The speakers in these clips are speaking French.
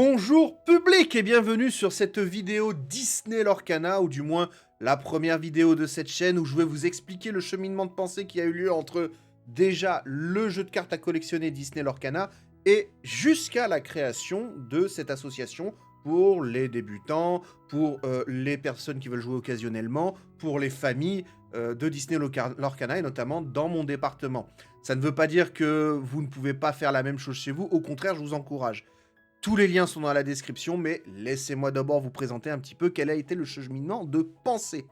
Bonjour public et bienvenue sur cette vidéo Disney Lorcana, ou du moins la première vidéo de cette chaîne où je vais vous expliquer le cheminement de pensée qui a eu lieu entre déjà le jeu de cartes à collectionner Disney Lorcana et jusqu'à la création de cette association pour les débutants, pour les personnes qui veulent jouer occasionnellement, pour les familles de Disney Lorcana et notamment dans mon département. Ça ne veut pas dire que vous ne pouvez pas faire la même chose chez vous, au contraire je vous encourage. Tous les liens sont dans la description, mais laissez-moi d'abord vous présenter un petit peu quel a été le cheminement de pensée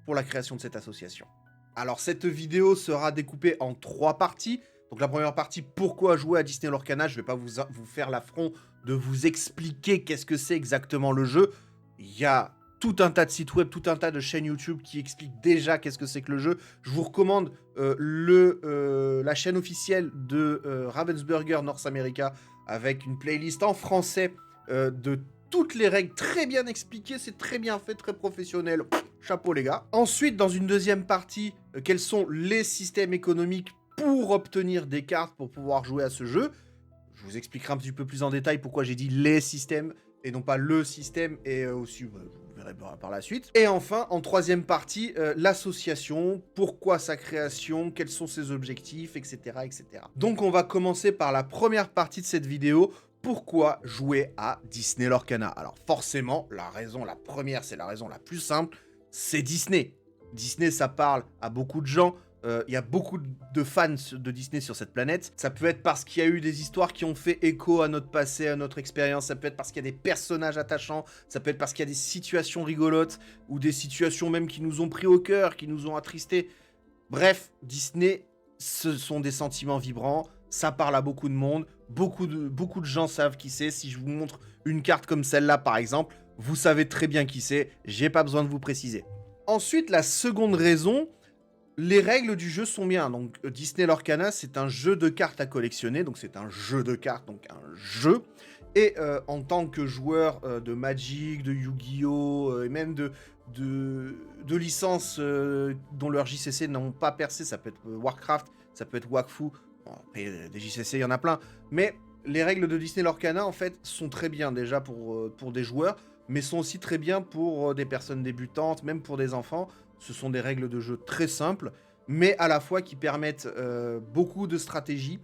pour la création de cette association. Alors cette vidéo sera découpée en 3 parties. Donc la première partie, pourquoi jouer à Disney Lorcana. Je ne vais pas vous faire l'affront de vous expliquer qu'est-ce que c'est exactement le jeu. Il y a tout un tas de sites web, tout un tas de chaînes YouTube qui expliquent déjà qu'est-ce que c'est que le jeu. Je vous recommande la chaîne officielle de Ravensburger North America, avec une playlist en français de toutes les règles très bien expliquées, c'est très bien fait, très professionnel, chapeau les gars. Ensuite, dans une deuxième partie, quels sont les systèmes économiques pour obtenir des cartes pour pouvoir jouer à ce jeu. Je vous expliquerai un petit peu plus en détail pourquoi j'ai dit les systèmes et non pas le système, et aussi, vous verrez par la suite. Et enfin, en troisième partie, l'association, pourquoi sa création, quels sont ses objectifs, etc., etc. Donc on va commencer par la première partie de cette vidéo. Pourquoi jouer à Disney Lorcana? Alors forcément, la première, c'est la raison la plus simple, c'est Disney. Disney, ça parle à beaucoup de gens. Il y a beaucoup de fans de Disney sur cette planète. Ça peut être parce qu'il y a eu des histoires qui ont fait écho à notre passé, à notre expérience. Ça peut être parce qu'il y a des personnages attachants. Ça peut être parce qu'il y a des situations rigolotes ou des situations même qui nous ont pris au cœur, qui nous ont attristés. Bref, Disney, ce sont des sentiments vibrants. Ça parle à beaucoup de monde. Beaucoup de gens savent qui c'est. Si je vous montre une carte comme celle-là, par exemple, vous savez très bien qui c'est. J'ai pas besoin de vous préciser. Ensuite, la seconde raison, les règles du jeu sont bien. Donc Disney Lorcana, c'est un jeu de cartes à collectionner. Donc c'est un jeu de cartes, donc un jeu. Et en tant que joueur de Magic, de Yu-Gi-Oh! Et même de licences dont leurs JCC n'ont pas percé, ça peut être Warcraft, ça peut être Wakfu. Bon, après, des JCC, il y en a plein. Mais les règles de Disney Lorcana, en fait, sont très bien déjà pour des joueurs, mais sont aussi très bien pour des personnes débutantes, même pour des enfants. Ce sont des règles de jeu très simples, mais à la fois qui permettent beaucoup de stratégie.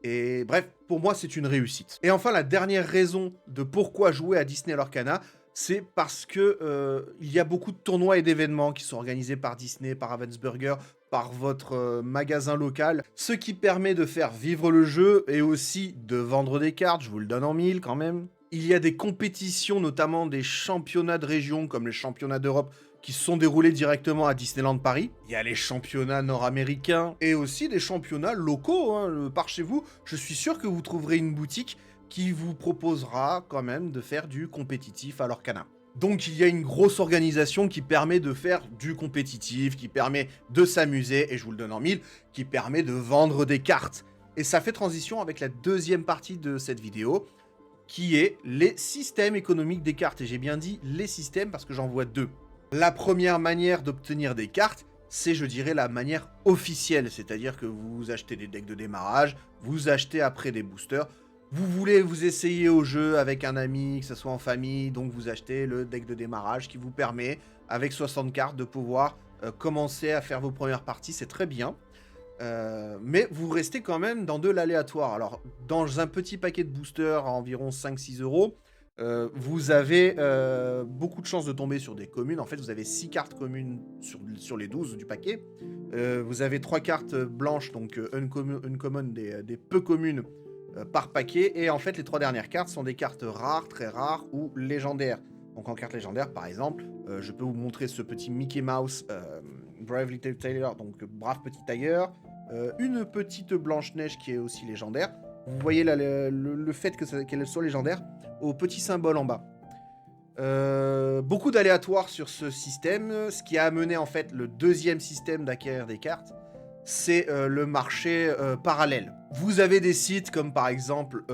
Et bref, pour moi, c'est une réussite. Et enfin, la dernière raison de pourquoi jouer à Disney Lorcana, c'est parce que il y a beaucoup de tournois et d'événements qui sont organisés par Disney, par Ravensburger, par votre magasin local, ce qui permet de faire vivre le jeu et aussi de vendre des cartes, je vous le donne en mille quand même. Il y a des compétitions, notamment des championnats de région, comme les championnats d'Europe, qui se sont déroulés directement à Disneyland Paris. Il y a les championnats nord-américains et aussi des championnats locaux, hein, par chez vous. Je suis sûr que vous trouverez une boutique qui vous proposera quand même de faire du compétitif à Lorcana. Donc il y a une grosse organisation qui permet de faire du compétitif, qui permet de s'amuser, et je vous le donne en mille, qui permet de vendre des cartes. Et ça fait transition avec la deuxième partie de cette vidéo, qui est les systèmes économiques des cartes. Et j'ai bien dit les systèmes parce que j'en vois deux. La première manière d'obtenir des cartes, c'est, je dirais, la manière officielle. C'est-à-dire que vous achetez des decks de démarrage, vous achetez après des boosters. Vous voulez vous essayer au jeu avec un ami, que ce soit en famille, donc vous achetez le deck de démarrage qui vous permet, avec 60 cartes, de pouvoir commencer à faire vos premières parties. C'est très bien. Mais vous restez quand même dans de l'aléatoire. Alors, dans un petit paquet de boosters à environ 5-6 euros, vous avez beaucoup de chances de tomber sur des communes. En fait, vous avez 6 cartes communes sur les 12 du paquet. Vous avez 3 cartes blanches, donc uncommon, des peu communes par paquet. Et en fait, les 3 dernières cartes sont des cartes rares, très rares ou légendaires. Donc en carte légendaire, par exemple, je peux vous montrer ce petit Mickey Mouse, Brave Little Tailor, donc brave petit tailleur. Une petite Blanche-Neige qui est aussi légendaire. Vous voyez là, le fait qu'elle soit légendaire au petit symbole en bas. Beaucoup d'aléatoires sur ce système, ce qui a amené en fait le deuxième système d'acquérir des cartes, c'est le marché parallèle. Vous avez des sites comme par exemple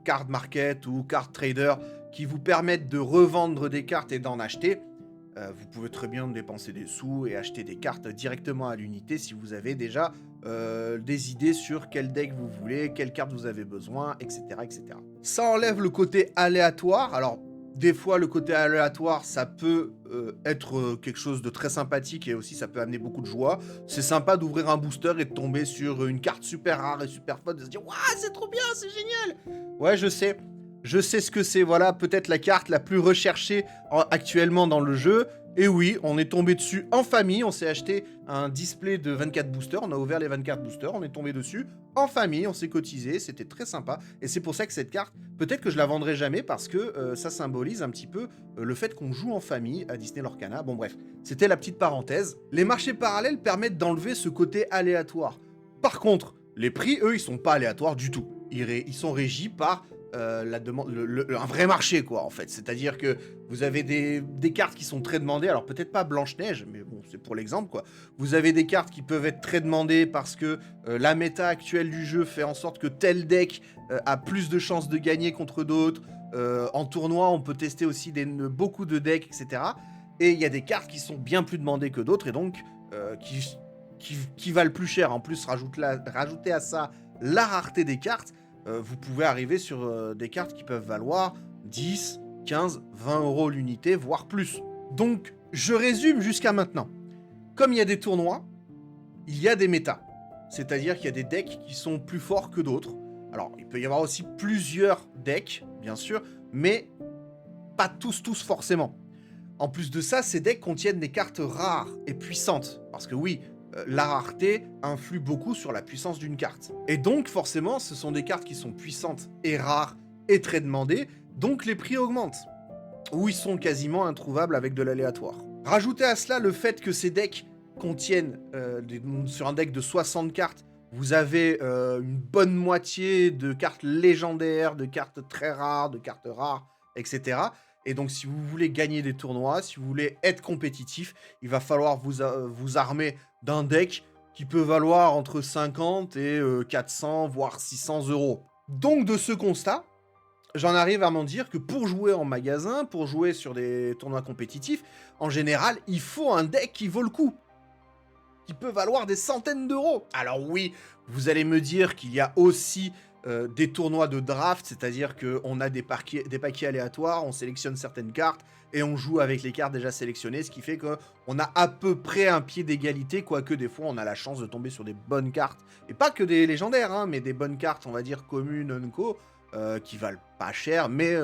Card Market ou Card Trader qui vous permettent de revendre des cartes et d'en acheter. Vous pouvez très bien dépenser des sous et acheter des cartes directement à l'unité si vous avez déjà des idées sur quel deck vous voulez, quelle carte vous avez besoin, etc., etc. Ça enlève le côté aléatoire. Alors, des fois, le côté aléatoire, ça peut être quelque chose de très sympathique et aussi ça peut amener beaucoup de joie. C'est sympa d'ouvrir un booster et de tomber sur une carte super rare et super fun, de se dire « Waouh, c'est trop bien, c'est génial !» Ouais, je sais. Je sais ce que c'est, voilà, peut-être la carte la plus recherchée actuellement dans le jeu. Et oui, on est tombé dessus en famille, on s'est acheté un display de 24 boosters, on a ouvert les 24 boosters, on est tombé dessus en famille, on s'est cotisé, c'était très sympa. Et c'est pour ça que cette carte, peut-être que je la vendrai jamais parce que ça symbolise un petit peu le fait qu'on joue en famille à Disney Lorcana. Bon bref, c'était la petite parenthèse. Les marchés parallèles permettent d'enlever ce côté aléatoire. Par contre, les prix, eux, ils sont pas aléatoires du tout. Ils sont régis par la demande, un vrai marché, quoi, en fait. C'est-à-dire que vous avez des cartes qui sont très demandées, alors peut-être pas Blanche-Neige, mais bon, c'est pour l'exemple, quoi. Vous avez des cartes qui peuvent être très demandées parce que la méta actuelle du jeu fait en sorte que tel deck a plus de chances de gagner contre d'autres. En tournoi, on peut tester aussi beaucoup de decks, etc. Et il y a des cartes qui sont bien plus demandées que d'autres, et donc qui valent plus cher. En plus, rajouter à ça la rareté des cartes, vous pouvez arriver sur des cartes qui peuvent valoir 10, 15, 20 euros l'unité, voire plus. Donc, je résume jusqu'à maintenant. Comme il y a des tournois, il y a des méta. C'est-à-dire qu'il y a des decks qui sont plus forts que d'autres. Alors, il peut y avoir aussi plusieurs decks, bien sûr, mais pas tous forcément. En plus de ça, ces decks contiennent des cartes rares et puissantes. Parce que oui, la rareté influe beaucoup sur la puissance d'une carte. Et donc, forcément, ce sont des cartes qui sont puissantes et rares et très demandées, donc les prix augmentent. Ou ils sont quasiment introuvables avec de l'aléatoire. Rajoutez à cela le fait que ces decks contiennent, sur un deck de 60 cartes, vous avez une bonne moitié de cartes légendaires, de cartes très rares, de cartes rares, etc. Et donc, si vous voulez gagner des tournois, si vous voulez être compétitif, il va falloir vous armer d'un deck qui peut valoir entre 50 et 400, voire 600 euros. Donc, de ce constat, j'en arrive à m'en dire que pour jouer en magasin, pour jouer sur des tournois compétitifs, en général, il faut un deck qui vaut le coup, qui peut valoir des centaines d'euros. Alors oui, vous allez me dire qu'il y a aussi des tournois de draft, c'est-à-dire qu'on a des paquets aléatoires, on sélectionne certaines cartes et on joue avec les cartes déjà sélectionnées, ce qui fait qu'on a à peu près un pied d'égalité, quoique des fois on a la chance de tomber sur des bonnes cartes, et pas que des légendaires, hein, mais des bonnes cartes, on va dire communes, unco, qui valent pas cher, mais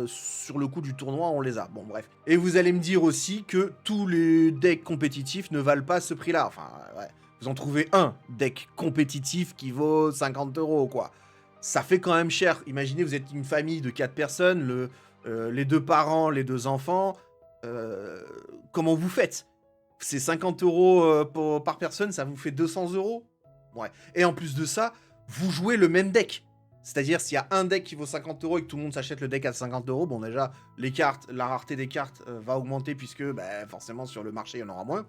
sur le coup du tournoi, on les a. Bon, bref. Et vous allez me dire aussi que tous les decks compétitifs ne valent pas ce prix-là. Enfin, ouais. Vous en trouvez un deck compétitif qui vaut 50 euros, quoi. Ça fait quand même cher. Imaginez, vous êtes une famille de 4 personnes, les 2 parents, les 2 enfants. Comment vous faites? C'est 50 euros par personne, ça vous fait 200 euros? Ouais. Et en plus de ça, vous jouez le même deck. C'est-à-dire, s'il y a un deck qui vaut 50 euros et que tout le monde s'achète le deck à 50 euros, bon, déjà, les cartes, la rareté des cartes va augmenter puisque, bah, forcément, sur le marché, il y en aura moins.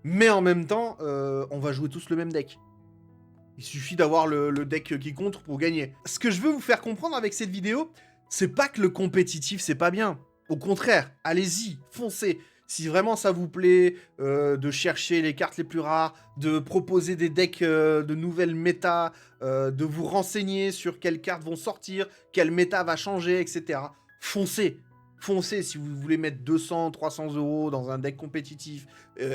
Mais en même temps, on va jouer tous le même deck. Il suffit d'avoir le deck qui compte pour gagner. Ce que je veux vous faire comprendre avec cette vidéo, c'est pas que le compétitif, c'est pas bien. Au contraire, allez-y, foncez. Si vraiment ça vous plaît de chercher les cartes les plus rares, de proposer des decks de nouvelles méta, de vous renseigner sur quelles cartes vont sortir, quelle méta va changer, etc. Foncez. Foncez si vous voulez mettre 200, 300 euros dans un deck compétitif,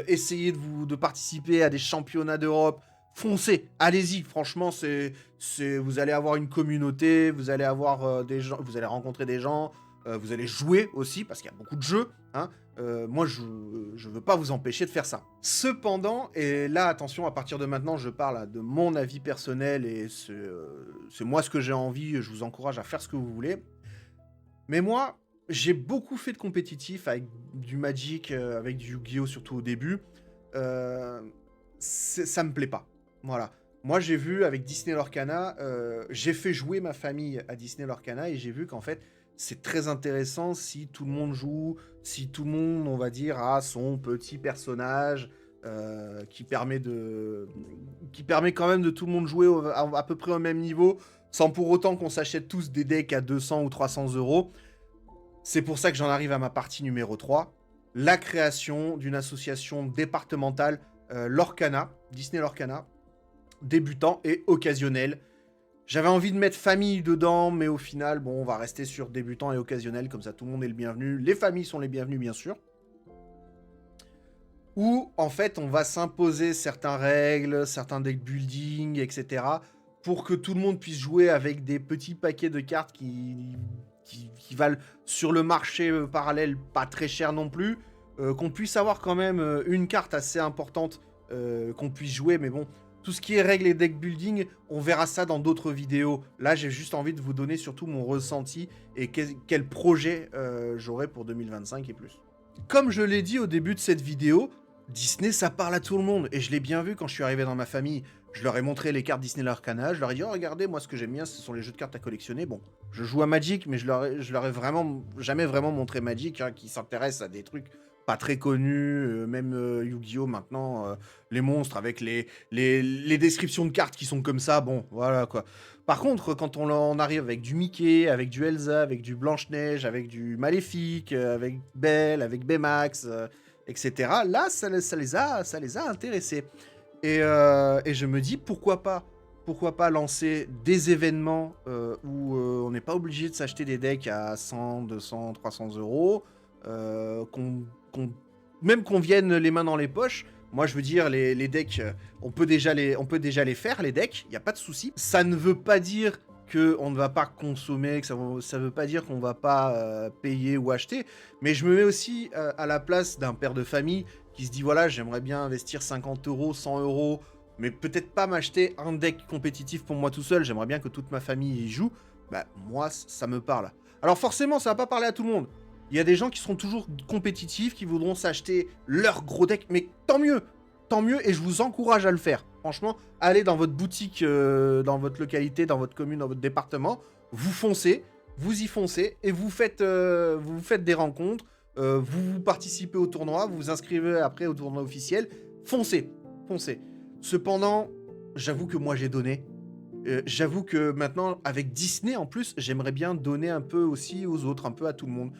essayez de participer à des championnats d'Europe. Foncez, allez-y, franchement, vous allez avoir une communauté, vous allez avoir des gens, vous allez rencontrer des gens, vous allez jouer aussi, parce qu'il y a beaucoup de jeux, hein. Moi, je veux pas vous empêcher de faire ça. Cependant, et là, attention, à partir de maintenant, je parle de mon avis personnel, et c'est moi ce que j'ai envie, je vous encourage à faire ce que vous voulez. Mais moi, j'ai beaucoup fait de compétitif avec du Magic, avec du Yu-Gi-Oh! Surtout au début. Ça me plaît pas. Voilà. Moi, j'ai vu avec Disney Lorcana, j'ai fait jouer ma famille à Disney Lorcana et j'ai vu qu'en fait, c'est très intéressant si tout le monde joue, si tout le monde, on va dire, a son petit personnage qui permet quand même de tout le monde jouer à peu près au même niveau, sans pour autant qu'on s'achète tous des decks à 200 ou 300 euros. C'est pour ça que j'en arrive à ma partie numéro 3. la création d'une association départementale Lorcana, Disney Lorcana, débutant et occasionnel. J'avais envie de mettre famille dedans, mais au final, bon, on va rester sur débutant et occasionnel, comme ça tout le monde est le bienvenu. Les familles sont les bienvenues, bien sûr. Où, en fait, on va s'imposer certaines règles, certains deck building, etc. pour que tout le monde puisse jouer avec des petits paquets de cartes qui valent sur le marché parallèle pas très cher non plus. Qu'on puisse avoir quand même une carte assez importante qu'on puisse jouer, mais bon, tout ce qui est règles et deck building, on verra ça dans d'autres vidéos. Là, j'ai juste envie de vous donner surtout mon ressenti et quel projet j'aurai pour 2025 et plus. Comme je l'ai dit au début de cette vidéo, Disney, ça parle à tout le monde. Et je l'ai bien vu quand je suis arrivé dans ma famille. Je leur ai montré les cartes Disney Lorcana. Je leur ai dit, oh, regardez, moi, ce que j'aime bien, ce sont les jeux de cartes à collectionner. Bon, je joue à Magic, mais je leur ai vraiment jamais vraiment montré Magic, hein, qui s'intéresse à des trucs pas très connus, même Yu-Gi-Oh! Maintenant, les monstres avec les descriptions de cartes qui sont comme ça, bon, voilà, quoi. Par contre, quand on arrive avec du Mickey, avec du Elsa, avec du Blanche-Neige, avec du Maléfique, avec Belle, avec Baymax... etc. Là, ça les a intéressés. Et je me dis, pourquoi pas lancer des événements où on n'est pas obligé de s'acheter des decks à 100, 200, 300 euros, même qu'on vienne les mains dans les poches. Moi, je veux dire, les decks, on peut déjà les faire, les decks, il n'y a pas de souci. Ça ne veut pas dire qu'on ne va pas consommer, que ça veut pas dire qu'on va pas payer ou acheter, mais je me mets aussi à la place d'un père de famille qui se dit, voilà, j'aimerais bien investir 50 euros, 100 euros, mais peut-être pas m'acheter un deck compétitif pour moi tout seul, j'aimerais bien que toute ma famille y joue. Bah, moi, ça me parle. Alors forcément, ça va pas parler à tout le monde. Il y a des gens qui seront toujours compétitifs, qui voudront s'acheter leur gros deck, mais tant mieux, et je vous encourage à le faire. Franchement, allez dans votre boutique, dans votre localité, dans votre commune, dans votre département, vous foncez, vous y foncez, et vous faites des rencontres, vous participez au tournoi, vous vous inscrivez après au tournoi officiel, foncez. Cependant, j'avoue que moi j'ai donné. J'avoue que maintenant, avec Disney en plus, j'aimerais bien donner un peu aussi aux autres, un peu à tout le monde.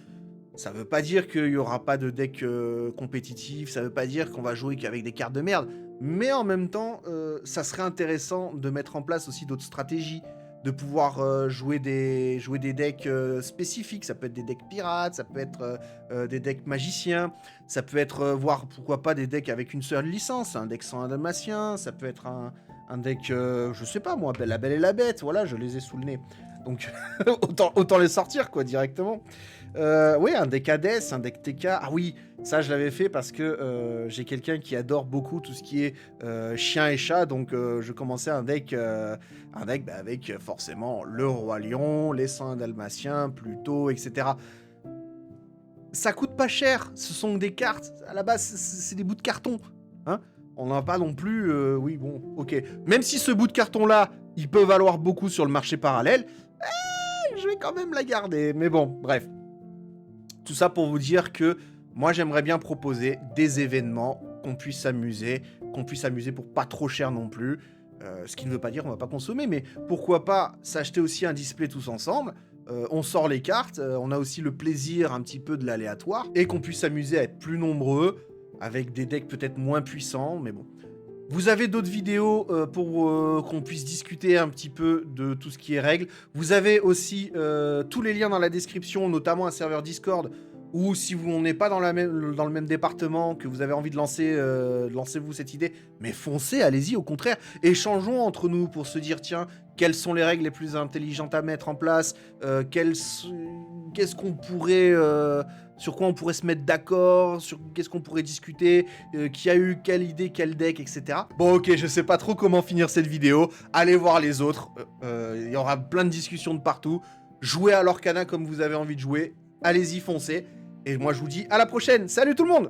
Ça veut pas dire qu'il y aura pas de deck compétitif, ça veut pas dire qu'on va jouer qu'avec des cartes de merde, mais en même temps, ça serait intéressant de mettre en place aussi d'autres stratégies, de pouvoir jouer des decks spécifiques. Ça peut être des decks pirates, ça peut être des decks magiciens, ça peut être, voire pourquoi pas des decks avec une seule licence, un deck sans un dalmatien, ça peut être un deck, je sais pas moi, La Belle et la Bête, voilà, je les ai sous le nez. Donc autant les sortir quoi directement. Oui, un deck Hades, un deck TK. Ah oui, ça je l'avais fait parce que j'ai quelqu'un qui adore beaucoup tout ce qui est chien et chat. Donc je commençais un deck avec forcément le Roi Lion, les 101 Dalmatiens, Pluto, etc. Ça coûte pas cher, ce sont des cartes. À la base, c'est des bouts de carton. Hein, on n'en a pas non plus... oui, bon, ok. Même si ce bout de carton-là, il peut valoir beaucoup sur le marché parallèle, je vais quand même la garder. Mais bon, bref. Tout ça pour vous dire que moi, j'aimerais bien proposer des événements, qu'on puisse s'amuser pour pas trop cher non plus. Ce qui ne veut pas dire qu'on va pas consommer, mais pourquoi pas s'acheter aussi un display tous ensemble. On sort les cartes, on a aussi le plaisir un petit peu de l'aléatoire, et qu'on puisse s'amuser à être plus nombreux, avec des decks peut-être moins puissants, mais bon. Vous avez d'autres vidéos pour qu'on puisse discuter un petit peu de tout ce qui est règles. Vous avez aussi tous les liens dans la description, notamment un serveur Discord, ou si on n'est pas dans le même département, que vous avez envie de lancer vous cette idée, mais foncez, allez-y, au contraire. Échangeons entre nous pour se dire, tiens, quelles sont les règles les plus intelligentes à mettre en place, qu'est-ce qu'on pourrait... sur quoi on pourrait se mettre d'accord, sur qu'est-ce qu'on pourrait discuter, qui a eu quelle idée, quel deck, etc. Bon, ok, je sais pas trop comment finir cette vidéo. Allez voir les autres. Il y aura plein de discussions de partout. Jouez à Lorcana comme vous avez envie de jouer. Allez-y, foncez. Et moi, je vous dis à la prochaine. Salut tout le monde!